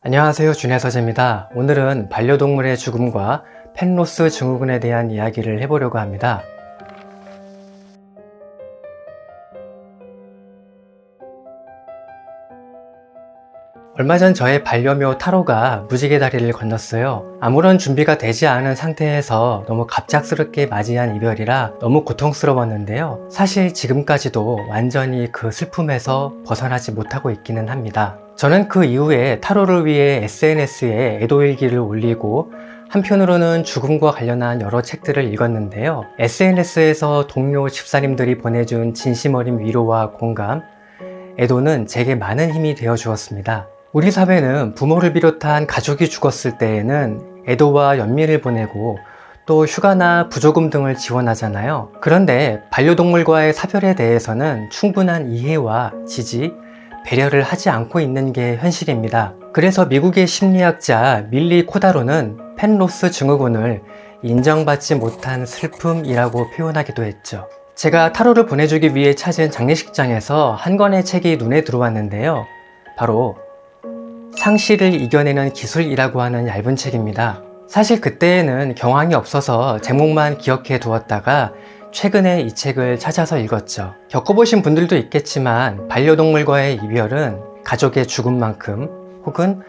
안녕하세요, 준혜서재입니다. 오늘은 반려동물의 죽음과 펜로스 증후군에 대한 이야기를 해보려고 합니다. 얼마 전 저의 반려묘 타로가 무지개 다리를 건넜어요. 아무런 준비가 되지 않은 상태에서 너무 갑작스럽게 맞이한 이별이라 너무 고통스러웠는데요. 사실 지금까지도 완전히 그 슬픔에서 벗어나지 못하고 있기는 합니다. 저는 그 이후에 타로를 위해 SNS에 애도일기를 올리고 한편으로는 죽음과 관련한 여러 책들을 읽었는데요. SNS에서 동료 집사님들이 보내준 진심 어린 위로와 공감, 애도는 제게 많은 힘이 되어 주었습니다. 우리 사회는 부모를 비롯한 가족이 죽었을 때에는 애도와 연민을 보내고 또 휴가나 부조금 등을 지원하잖아요. 그런데 반려동물과의 사별에 대해서는 충분한 이해와 지지, 배려를 하지 않고 있는 게 현실입니다. 그래서 미국의 심리학자 밀리 코다로는 펜로스 증후군을 인정받지 못한 슬픔이라고 표현하기도 했죠. 제가 타로를 보내주기 위해 찾은 장례식장에서 한 권의 책이 눈에 들어왔는데요. 바로 상실을 이겨내는 기술이라고 하는 얇은 책입니다. 사실 그때에는 경황이 없어서 제목만 기억해 두었다가 최근에 이 책을 찾아서 읽었죠. 겪어보신 분들도 있겠지만 반려동물과의 이별은 가족의 죽음만큼 혹은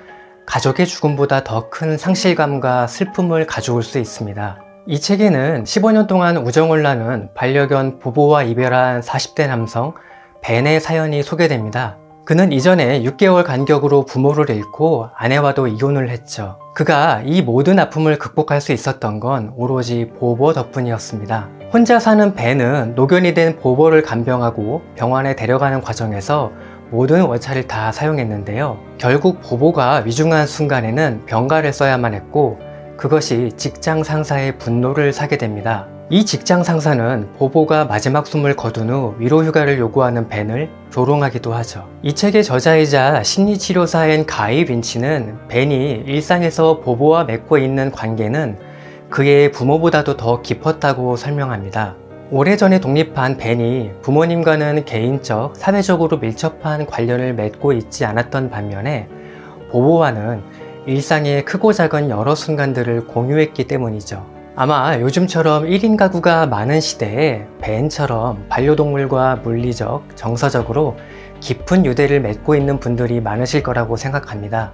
가족의 죽음보다 더 큰 상실감과 슬픔을 가져올 수 있습니다. 이 책에는 15년 동안 우정을 나눈 반려견 보보와 이별한 40대 남성 벤의 사연이 소개됩니다. 그는 이전에 6개월 간격으로 부모를 잃고 아내와도 이혼을 했죠. 그가 이 모든 아픔을 극복할 수 있었던 건 오로지 보보 덕분이었습니다. 혼자 사는 벤은 노견이 된 보보를 간병하고 병원에 데려가는 과정에서 모든 원차를 다 사용했는데요. 결국 보보가 위중한 순간에는 병가를 써야만 했고 그것이 직장 상사의 분노를 사게 됩니다. 이 직장 상사는 보보가 마지막 숨을 거둔 후 위로 휴가를 요구하는 벤을 조롱하기도 하죠. 이 책의 저자이자 심리치료사인 가이 빈치는 벤이 일상에서 보보와 맺고 있는 관계는 그의 부모보다도 더 깊었다고 설명합니다. 오래전에 독립한 벤이 부모님과는 개인적, 사회적으로 밀접한 관련을 맺고 있지 않았던 반면에 보보와는 일상의 크고 작은 여러 순간들을 공유했기 때문이죠. 아마 요즘처럼 1인 가구가 많은 시대에 벤처럼 반려동물과 물리적, 정서적으로 깊은 유대를 맺고 있는 분들이 많으실 거라고 생각합니다.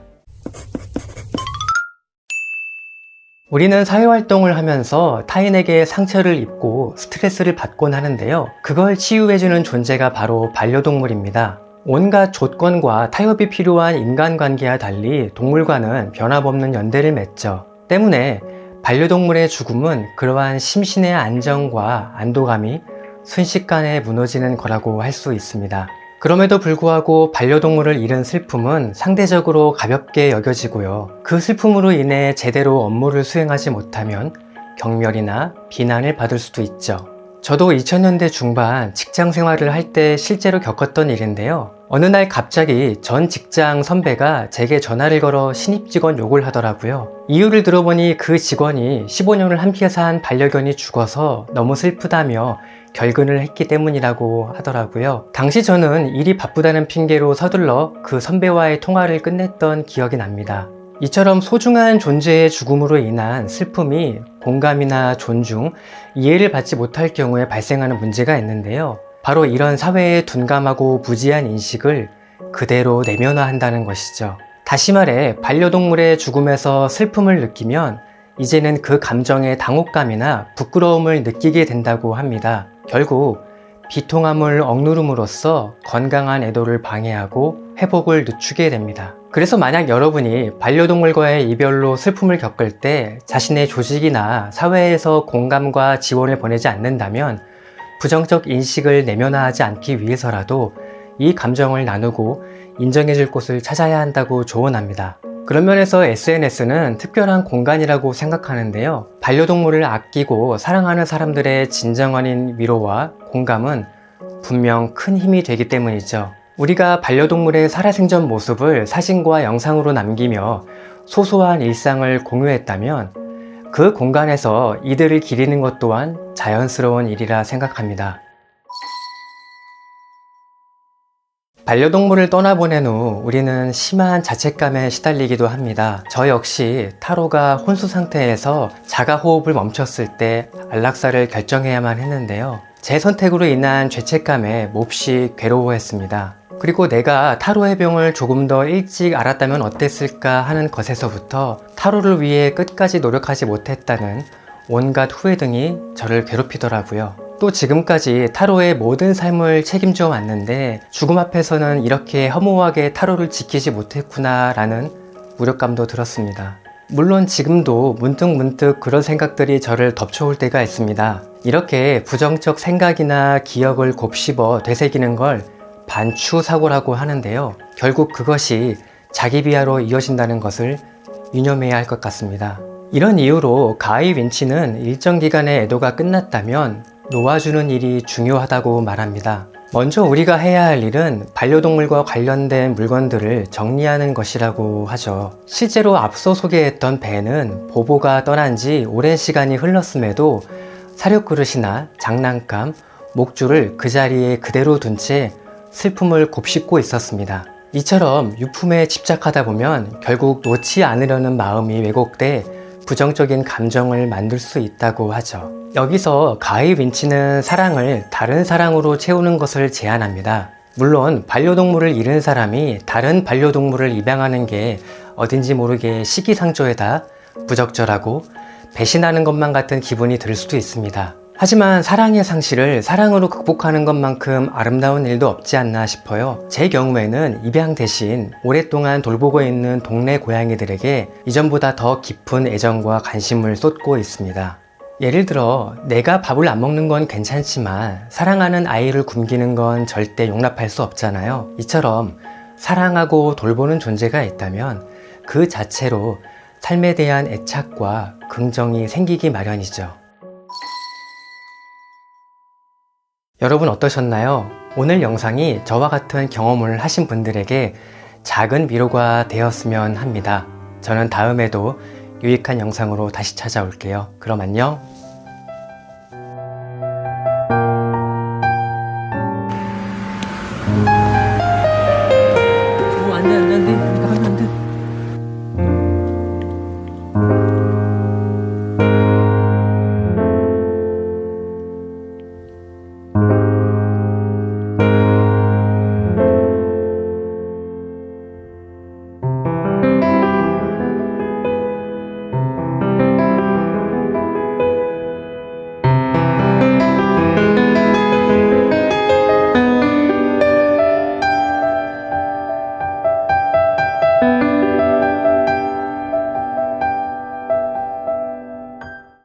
우리는 사회활동을 하면서 타인에게 상처를 입고 스트레스를 받곤 하는데요. 그걸 치유해주는 존재가 바로 반려동물입니다. 온갖 조건과 타협이 필요한 인간관계와 달리 동물과는 변함없는 연대를 맺죠. 때문에 반려동물의 죽음은 그러한 심신의 안정과 안도감이 순식간에 무너지는 거라고 할 수 있습니다. 그럼에도 불구하고 반려동물을 잃은 슬픔은 상대적으로 가볍게 여겨지고요. 그 슬픔으로 인해 제대로 업무를 수행하지 못하면 경멸이나 비난을 받을 수도 있죠. 저도 2000년대 중반 직장 생활을 할 때 실제로 겪었던 일인데요. 어느 날 갑자기 전 직장 선배가 제게 전화를 걸어 신입 직원 욕을 하더라고요. 이유를 들어보니 그 직원이 15년을 함께 산 반려견이 죽어서 너무 슬프다며 결근을 했기 때문이라고 하더라고요. 당시 저는 일이 바쁘다는 핑계로 서둘러 그 선배와의 통화를 끝냈던 기억이 납니다. 이처럼 소중한 존재의 죽음으로 인한 슬픔이 공감이나 존중, 이해를 받지 못할 경우에 발생하는 문제가 있는데요. 바로 이런 사회의 둔감하고 무지한 인식을 그대로 내면화한다는 것이죠. 다시 말해 반려동물의 죽음에서 슬픔을 느끼면 이제는 그 감정의 당혹감이나 부끄러움을 느끼게 된다고 합니다. 결국 비통함을 억누름으로써 건강한 애도를 방해하고 회복을 늦추게 됩니다. 그래서 만약 여러분이 반려동물과의 이별로 슬픔을 겪을 때 자신의 조직이나 사회에서 공감과 지원을 보내지 않는다면 부정적 인식을 내면화하지 않기 위해서라도 이 감정을 나누고 인정해줄 곳을 찾아야 한다고 조언합니다. 그런 면에서 SNS는 특별한 공간이라고 생각하는데요. 반려동물을 아끼고 사랑하는 사람들의 진정 어린 위로와 공감은 분명 큰 힘이 되기 때문이죠. 우리가 반려동물의 살아생전 모습을 사진과 영상으로 남기며 소소한 일상을 공유했다면 그 공간에서 이들을 기리는 것 또한 자연스러운 일이라 생각합니다. 반려동물을 떠나보낸 후 우리는 심한 자책감에 시달리기도 합니다. 저 역시 타로가 혼수 상태에서 자가 호흡을 멈췄을 때 안락사를 결정해야만 했는데요. 제 선택으로 인한 죄책감에 몹시 괴로워했습니다. 그리고 내가 타로의 병을 조금 더 일찍 알았다면 어땠을까 하는 것에서부터 타로를 위해 끝까지 노력하지 못했다는 온갖 후회 등이 저를 괴롭히더라고요. 또 지금까지 타로의 모든 삶을 책임져 왔는데 죽음 앞에서는 이렇게 허무하게 타로를 지키지 못했구나 라는 무력감도 들었습니다. 물론 지금도 문득문득 그런 생각들이 저를 덮쳐올 때가 있습니다. 이렇게 부정적 생각이나 기억을 곱씹어 되새기는 걸 반추사고라고 하는데요. 결국 그것이 자기 비하로 이어진다는 것을 유념해야 할 것 같습니다. 이런 이유로 가이 윈치는 일정 기간의 애도가 끝났다면 놓아주는 일이 중요하다고 말합니다. 먼저 우리가 해야 할 일은 반려동물과 관련된 물건들을 정리하는 것이라고 하죠. 실제로 앞서 소개했던 배는 보보가 떠난 지 오랜 시간이 흘렀음에도 사료그릇이나 장난감, 목줄을 그 자리에 그대로 둔 채 슬픔을 곱씹고 있었습니다. 이처럼 유품에 집착하다 보면 결국 놓지 않으려는 마음이 왜곡돼 부정적인 감정을 만들 수 있다고 하죠. 여기서 가이 윈치는 사랑을 다른 사랑으로 채우는 것을 제안합니다. 물론 반려동물을 잃은 사람이 다른 반려동물을 입양하는 게 어딘지 모르게 시기상조에다 부적절하고 배신하는 것만 같은 기분이 들 수도 있습니다. 하지만 사랑의 상실을 사랑으로 극복하는 것만큼 아름다운 일도 없지 않나 싶어요. 제 경우에는 입양 대신 오랫동안 돌보고 있는 동네 고양이들에게 이전보다 더 깊은 애정과 관심을 쏟고 있습니다. 예를 들어 내가 밥을 안 먹는 건 괜찮지만 사랑하는 아이를 굶기는 건 절대 용납할 수 없잖아요. 이처럼 사랑하고 돌보는 존재가 있다면 그 자체로 삶에 대한 애착과 긍정이 생기기 마련이죠. 여러분 어떠셨나요? 오늘 영상이 저와 같은 경험을 하신 분들에게 작은 위로가 되었으면 합니다. 저는 다음에도 유익한 영상으로 다시 찾아올게요. 그럼 안녕!